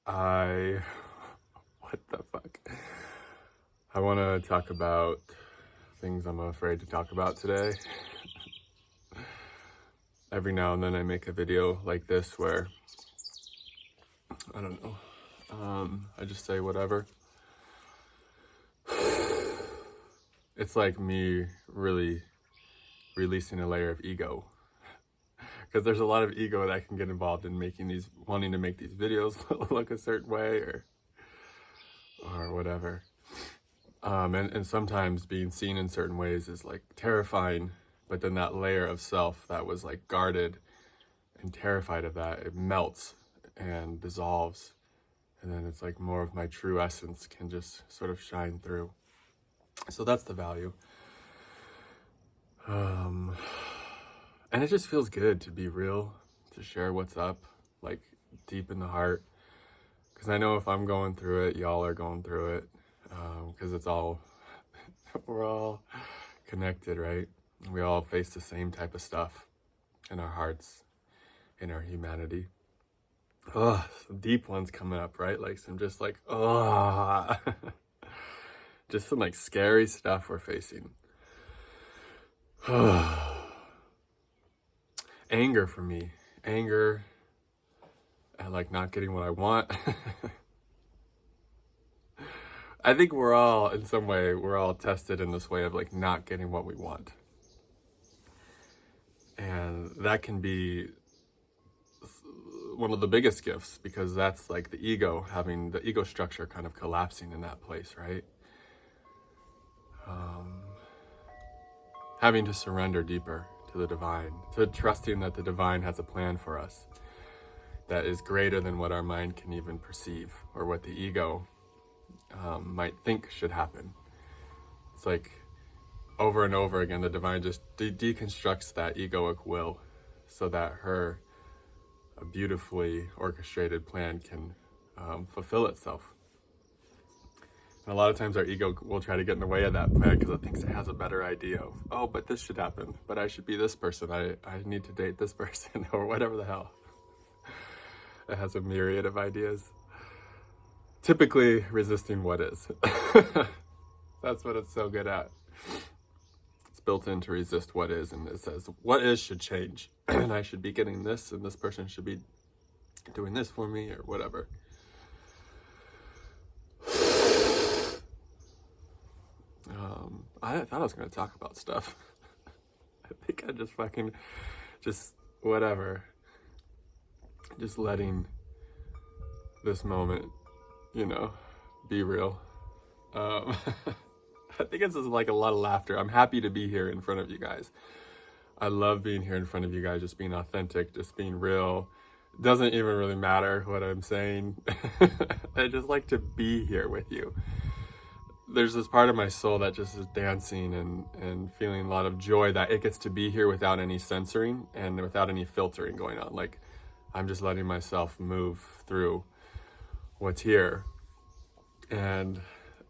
What the fuck? I want to talk about things I'm afraid to talk about today. Every now and then I make a video like this where, I don't know, I just say whatever. It's like me really releasing a layer of ego. Because there's a lot of ego that can get involved in wanting to make these videos look a certain way or whatever. And sometimes being seen in certain ways is like terrifying, but then that layer of self that was like guarded and terrified of that, it melts and dissolves. And then it's like more of my true essence can just sort of shine through. So that's the value. And it just feels good to be real, to share what's up, like deep in the heart. Because I know if I'm going through it, y'all are going through it. Because we're all connected, right? We all face the same type of stuff in our hearts, in our humanity. Some deep ones coming up, right? Like some just like, just some like scary stuff we're facing. Anger for me. Anger at like not getting what I want. I think we're all, in some way, we're all tested in this way of like not getting what we want. And that can be one of the biggest gifts, because that's like the ego, having the ego structure kind of collapsing in that place, right? Having to surrender deeper to the divine, to trusting that the divine has a plan for us that is greater than what our mind can even perceive, or what the ego might think should happen. It's like over and over again, the divine just deconstructs that egoic will so that her beautifully orchestrated plan can fulfill itself. And a lot of times our ego will try to get in the way of that plan because it thinks it has a better idea of, oh, but this should happen, but I should be this person, I need to date this person, or whatever the hell. It has a myriad of ideas. Typically resisting what is. That's what it's so good at. It's built in to resist what is, and it says what is should change, and I should be getting this, and this person should be doing this for me, or whatever. I thought I was going to talk about stuff. I think I just whatever. Just letting this moment, be real. I think it's just like a lot of laughter. I'm happy to be here in front of you guys. I love being here in front of you guys, just being authentic, just being real. It doesn't even really matter what I'm saying. I just like to be here with you. There's this part of my soul that just is dancing and feeling a lot of joy that it gets to be here without any censoring and without any filtering going on. Like, I'm just letting myself move through what's here. And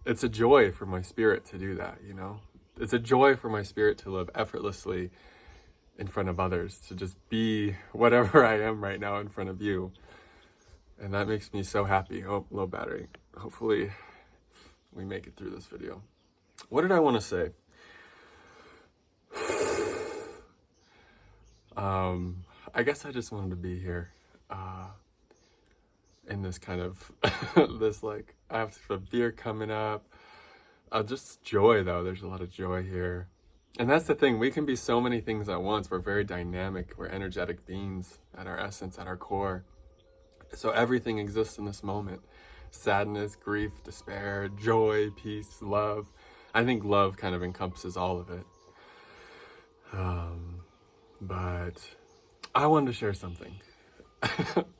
it's a joy for my spirit to do that, It's a joy for my spirit to live effortlessly in front of others, to just be whatever I am right now in front of you. And that makes me so happy. Oh, low battery. Hopefully we make it through this video. What did I want to say? I guess I just wanted to be here in this kind of, this like, I have a beer coming up. Just joy though, there's a lot of joy here. And that's the thing, we can be so many things at once. We're very dynamic, we're energetic beings at our essence, at our core. So everything exists in this moment. Sadness, grief, despair, joy, peace, love. I think love kind of encompasses all of it. But I wanted to share something.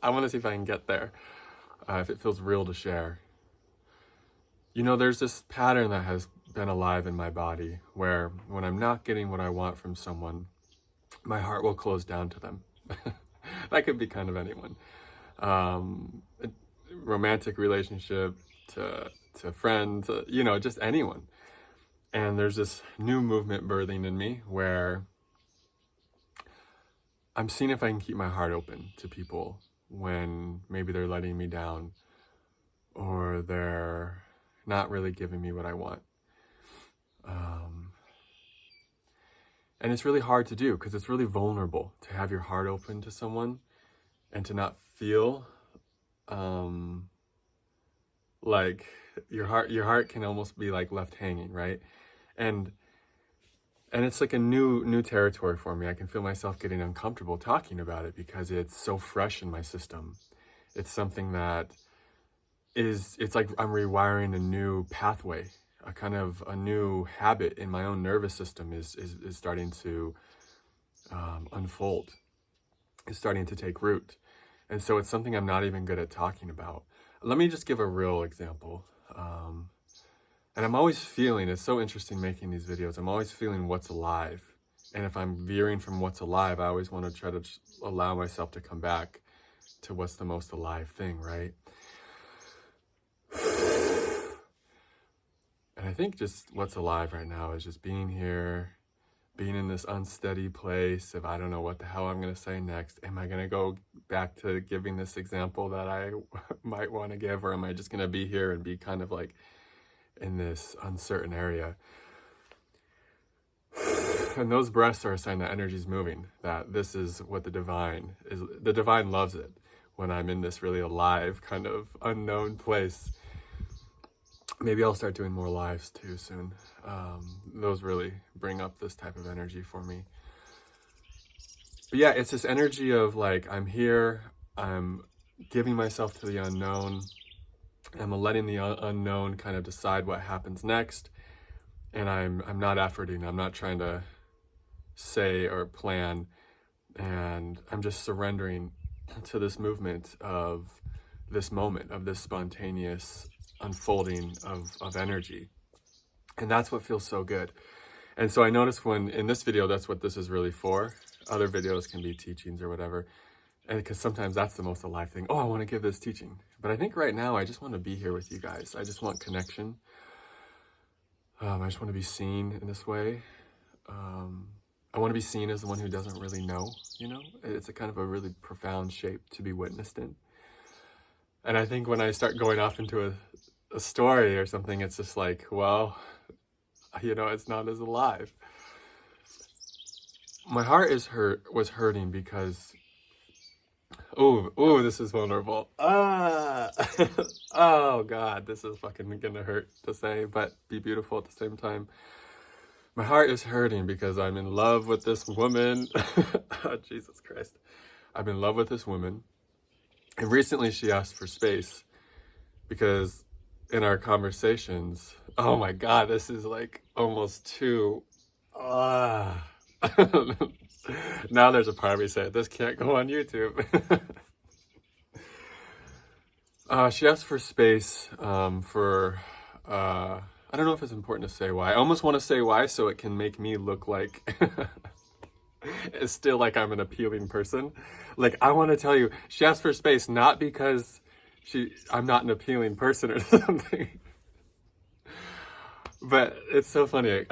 I want to see if I can get there, if it feels real to share. There's this pattern that has been alive in my body where when I'm not getting what I want from someone, my heart will close down to them. That could be kind of anyone. Romantic relationship to friends, just anyone. And there's this new movement birthing in me where I'm seeing if I can keep my heart open to people when maybe they're letting me down, or they're not really giving me what I want. And it's really hard to do because it's really vulnerable to have your heart open to someone and to not feel like your heart can almost be like left hanging, right? And it's like a new territory for me. I can feel myself getting uncomfortable talking about it because it's so fresh in my system. It's something that it's like I'm rewiring a new pathway, a new habit in my own nervous system is starting to unfold. It's starting to take root. And so it's something I'm not even good at talking about. Let me just give a real example. And I'm always feeling, it's so interesting making these videos, I'm always feeling what's alive. And if I'm veering from what's alive, I always want to try to allow myself to come back to what's the most alive thing, right? And I think just what's alive right now is just being here, being in this unsteady place of I don't know what the hell I'm going to say next. Am I going to go back to giving this example that I might want to give, or am I just going to be here and be kind of like in this uncertain area? And those breaths are a sign that energy's moving, that this is what the divine is. The divine loves it when I'm in this really alive kind of unknown place. Maybe I'll start doing more lives too soon. Those really bring up this type of energy for me. But yeah, it's this energy of like, I'm here, I'm giving myself to the unknown, I'm letting the unknown kind of decide what happens next, and I'm not efforting, I'm not trying to say or plan, and I'm just surrendering to this movement of this moment, of this spontaneous unfolding of energy. And that's what feels so good. And so I noticed when in this video, that's what this is really for. Other videos can be teachings or whatever. And because sometimes that's the most alive thing. Oh, I want to give this teaching. But I think right now, I just want to be here with you guys. I just want connection. I just want to be seen in this way. I want to be seen as the one who doesn't really know, you know? It's a kind of a really profound shape to be witnessed in. And I think when I start going off into a story or something, it's just like, well, you know, it's not as alive. My heart was hurting because, this is vulnerable. Oh God, this is fucking gonna hurt to say, but be beautiful at the same time. My heart is hurting because I'm in love with this woman. Oh, Jesus Christ. I'm in love with this woman. And recently she asked for space because in our conversations, oh my God, this is like almost too, now there's a part of me saying, this can't go on YouTube. She asked for space I don't know if it's important to say why. I almost want to say why so it can make me look like it's still like I'm an appealing person. Like, I want to tell you, she asked for space not because I'm not an appealing person or something. But it's so funny.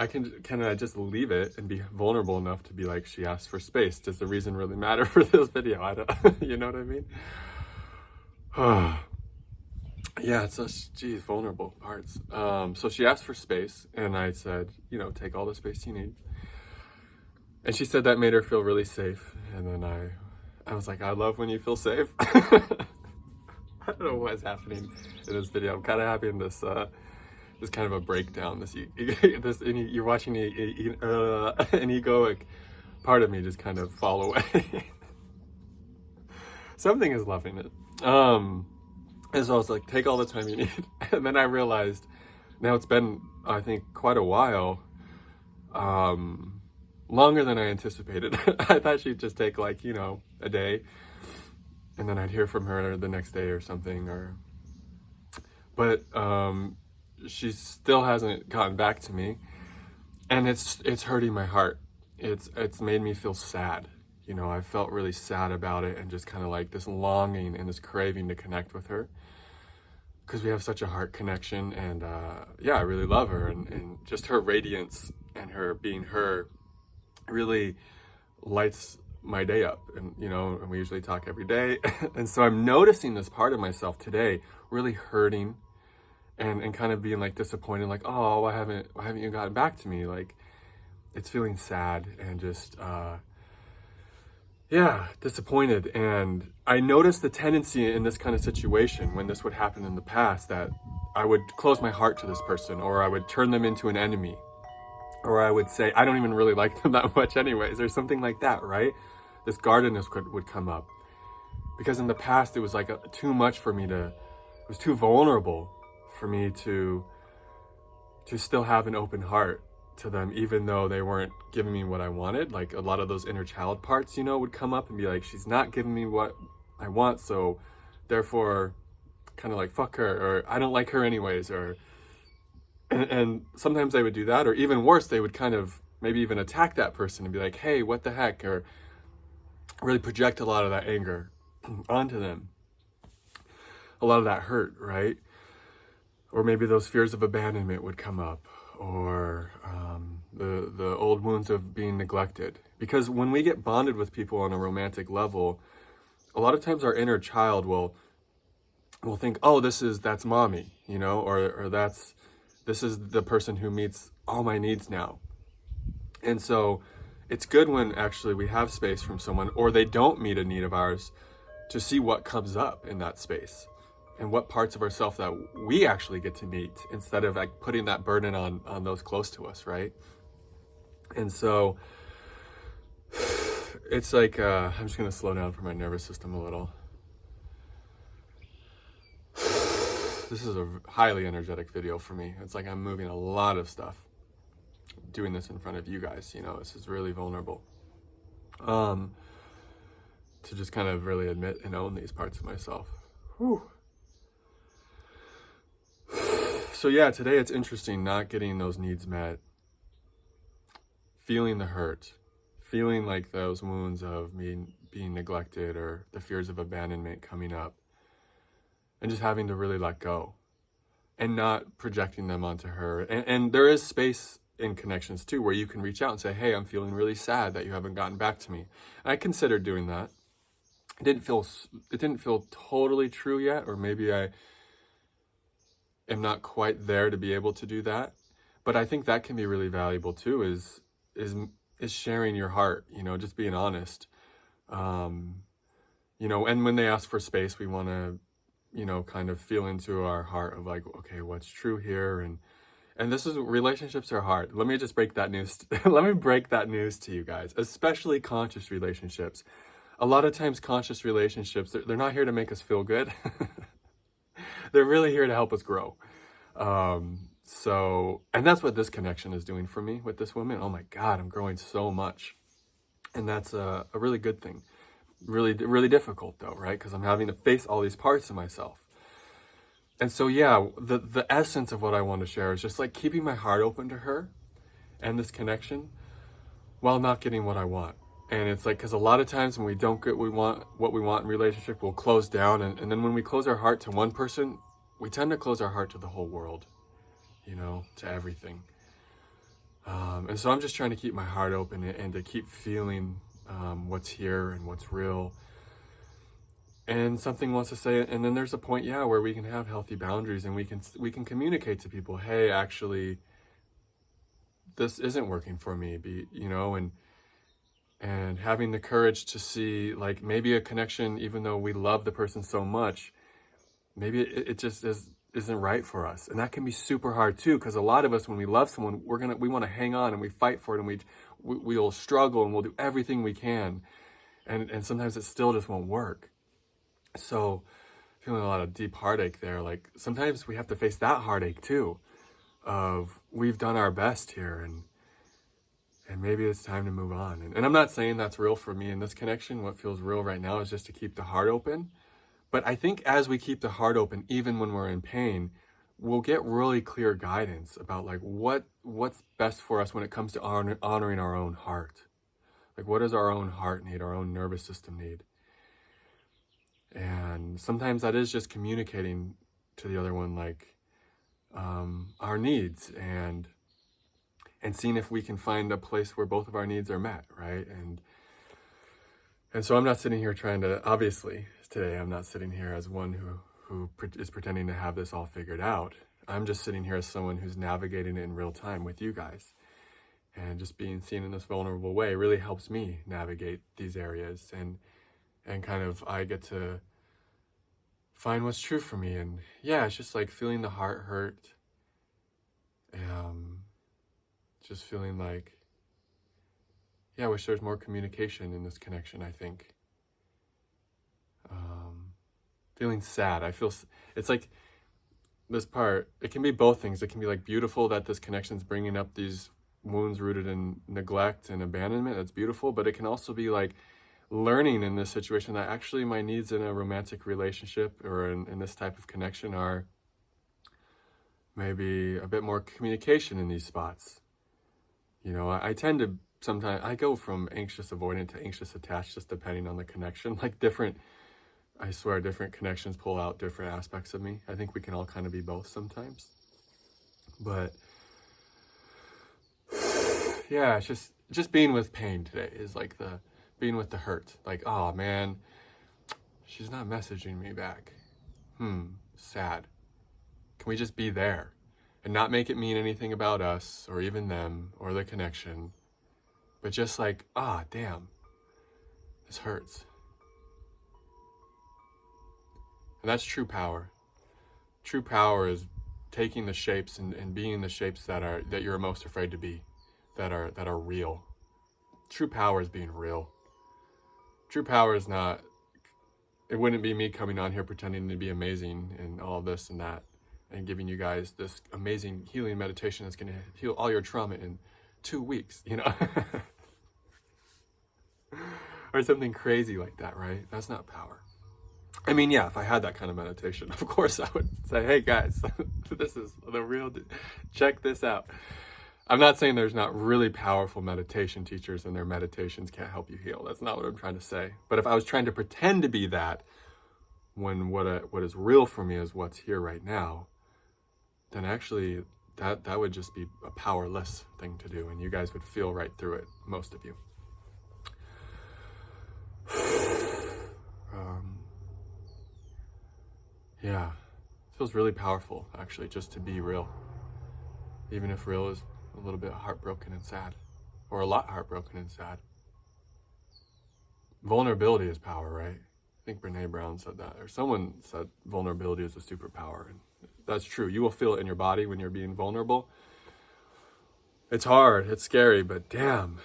Can I just leave it and be vulnerable enough to be like, she asked for space. Does the reason really matter for this video? I don't, you know what I mean? Yeah, it's just, geez, vulnerable parts. So she asked for space and I said, you know, take all the space you need. And she said that made her feel really safe. And then I was like, I love when you feel safe. I don't know what's happening in this video. I'm kind of having this kind of a breakdown. You're watching an egoic part of me just kind of fall away. Something is loving it. And so I was like, take all the time you need. And then I realized, now it's been, I think, quite a while, longer than I anticipated. I thought she'd just take like, you know, a day, and then I'd hear from her the next day or something, but she still hasn't gotten back to me, and it's hurting my heart. It's made me feel sad. You know, I felt really sad about it, and just kind of like this longing and this craving to connect with her, because we have such a heart connection. And yeah, I really love her, and just her radiance and her being her really lights my day up, and and we usually talk every day. And so I'm noticing this part of myself today really hurting and kind of being like disappointed, like, oh, why haven't you gotten back to me? Like, it's feeling sad and just disappointed. And I noticed the tendency in this kind of situation, when this would happen in the past, that I would close my heart to this person, or I would turn them into an enemy, or I would say, I don't even really like them that much anyways, or something like that, right? This guardedness would come up. Because in the past, it was like too much for me it was too vulnerable for me to still have an open heart to them, even though they weren't giving me what I wanted. Like, a lot of those inner child parts, would come up and be like, she's not giving me what I want, so therefore kind of like, fuck her, or I don't like her anyways, or and sometimes they would do that, or even worse, they would kind of maybe even attack that person and be like, hey, what the heck, or really project a lot of that anger onto them, a lot of that hurt, right? Or maybe those fears of abandonment would come up, or the old wounds of being neglected. Because when we get bonded with people on a romantic level, a lot of times our inner child will think, oh, that's mommy, or this is the person who meets all my needs now. And so it's good when actually we have space from someone, or they don't meet a need of ours, to see what comes up in that space and what parts of ourselves that we actually get to meet, instead of like putting that burden on those close to us, right? And so it's like, I'm just going to slow down for my nervous system a little. This is a highly energetic video for me. It's like I'm moving a lot of stuff, doing this in front of you guys, this is really vulnerable. To just kind of really admit and own these parts of myself. Whew. So yeah, today it's interesting not getting those needs met, feeling the hurt, feeling like those wounds of me being neglected, or the fears of abandonment coming up, and just having to really let go and not projecting them onto her. And there is space in connections too, where you can reach out and say, hey, I'm feeling really sad that you haven't gotten back to me. And I considered doing that. It didn't feel totally true yet, or maybe I am not quite there to be able to do that. But I think that can be really valuable too, is sharing your heart, just being honest. And when they ask for space, we want to, kind of feel into our heart of like, okay, what's true here? And relationships are hard. Let me just break that news. Let me break that news to you guys, especially conscious relationships. A lot of times conscious relationships, they're not here to make us feel good. They're really here to help us grow. And that's what this connection is doing for me with this woman. Oh my God, I'm growing so much. And that's a really good thing. Really, really difficult though, right? Because I'm having to face all these parts of myself. And so, yeah, the essence of what I want to share is just like keeping my heart open to her and this connection, while not getting what I want. And it's like, because a lot of times when we don't get what we want in relationship, we'll close down. And then when we close our heart to one person, we tend to close our heart to the whole world, to everything. And so I'm just trying to keep my heart open and to keep feeling what's here and what's real. And something wants to say, and then there's a point, where we can have healthy boundaries, and we can communicate to people, hey, actually, this isn't working for me, and having the courage to see, like, maybe a connection, even though we love the person so much, maybe it just isn't right for us. And that can be super hard too, because a lot of us, when we love someone, we want to hang on and we fight for it, and we'll struggle and we'll do everything we can, and sometimes it still just won't work. So feeling a lot of deep heartache there. Like, sometimes we have to face that heartache too, of we've done our best here, and maybe it's time to move on. And I'm not saying that's real for me in this connection. What feels real right now is just to keep the heart open. But I think as we keep the heart open, even when we're in pain, we'll get really clear guidance about like what's best for us when it comes to honoring our own heart. Like, what does our own heart need, our own nervous system need? And sometimes that is just communicating to the other one, like, our needs, and seeing if we can find a place where both of our needs are met, right? And so I'm not sitting here trying to, obviously, today I'm not sitting here as one who is pretending to have this all figured out. I'm just sitting here as someone who's navigating it in real time with you guys. And just being seen in this vulnerable way really helps me navigate these areas. And kind of, I get to find what's true for me. And yeah, it's just like feeling the heart hurt. Just feeling like, yeah, I wish there's more communication in this connection, I think. Feeling sad. I feel, it's like this part, it can be both things. It can be like beautiful that this connection's bringing up these wounds rooted in neglect and abandonment. That's beautiful. But it can also be like learning in this situation that actually my needs in a romantic relationship or in this type of connection are maybe a bit more communication in these spots. You know, I tend to sometimes, I go from anxious avoidant to anxious attached, just depending on the connection. Like I swear different connections pull out different aspects of me. I think we can all kind of be both sometimes. But yeah, it's just being with pain today is like being with the hurt. Like, oh man, she's not messaging me back. Sad. Can we just be there and not make it mean anything about us or even them or the connection, but just like, damn, this hurts. And that's true power. True power is taking the shapes and being the shapes that you're most afraid to be, that are real. True power is being real. True power is not, it wouldn't be me coming on here pretending to be amazing and all this and that and giving you guys this amazing healing meditation that's going to heal all your trauma in 2 weeks, you know? Or something crazy like that, right? That's not power. I mean, yeah, if I had that kind of meditation, of course I would say, hey guys, this is the real, check this out. I'm not saying there's not really powerful meditation teachers and their meditations can't help you heal. That's not what I'm trying to say. But if I was trying to pretend to be that, when what is real for me is what's here right now, then actually that would just be a powerless thing to do, and you guys would feel right through it, most of you. Yeah, it feels really powerful, actually, just to be real. Even if real is a little bit heartbroken and sad, or a lot heartbroken and sad. Vulnerability is power, right? I think Brene Brown said that, or someone said vulnerability is a superpower. And that's true. You will feel it in your body when you're being vulnerable. It's hard, it's scary, but damn,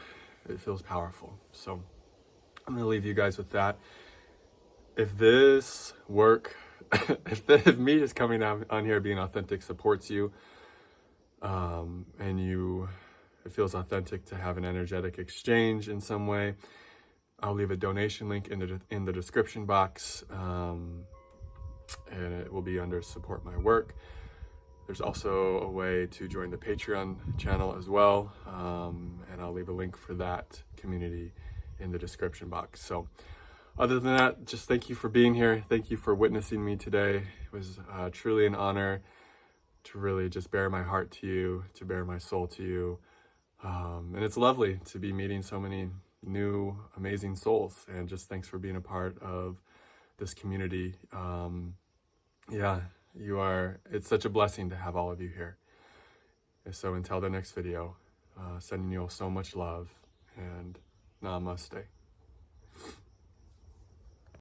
it feels powerful. So I'm going to leave you guys with that. If this work, if me just coming on here being authentic supports you, and it feels authentic to have an energetic exchange in some way, I'll leave a donation link in the description box, and it will be under support my work. There's also a way to join the Patreon channel as well, and I'll leave a link for that community in the description box. So other than that, just thank you for being here. Thank you for witnessing me today. It was truly an honor to really just bare my heart to you, to bare my soul to you. And it's lovely to be meeting so many new, amazing souls. And just thanks for being a part of this community. Yeah, it's such a blessing to have all of you here. And so until the next video, sending you all so much love and namaste.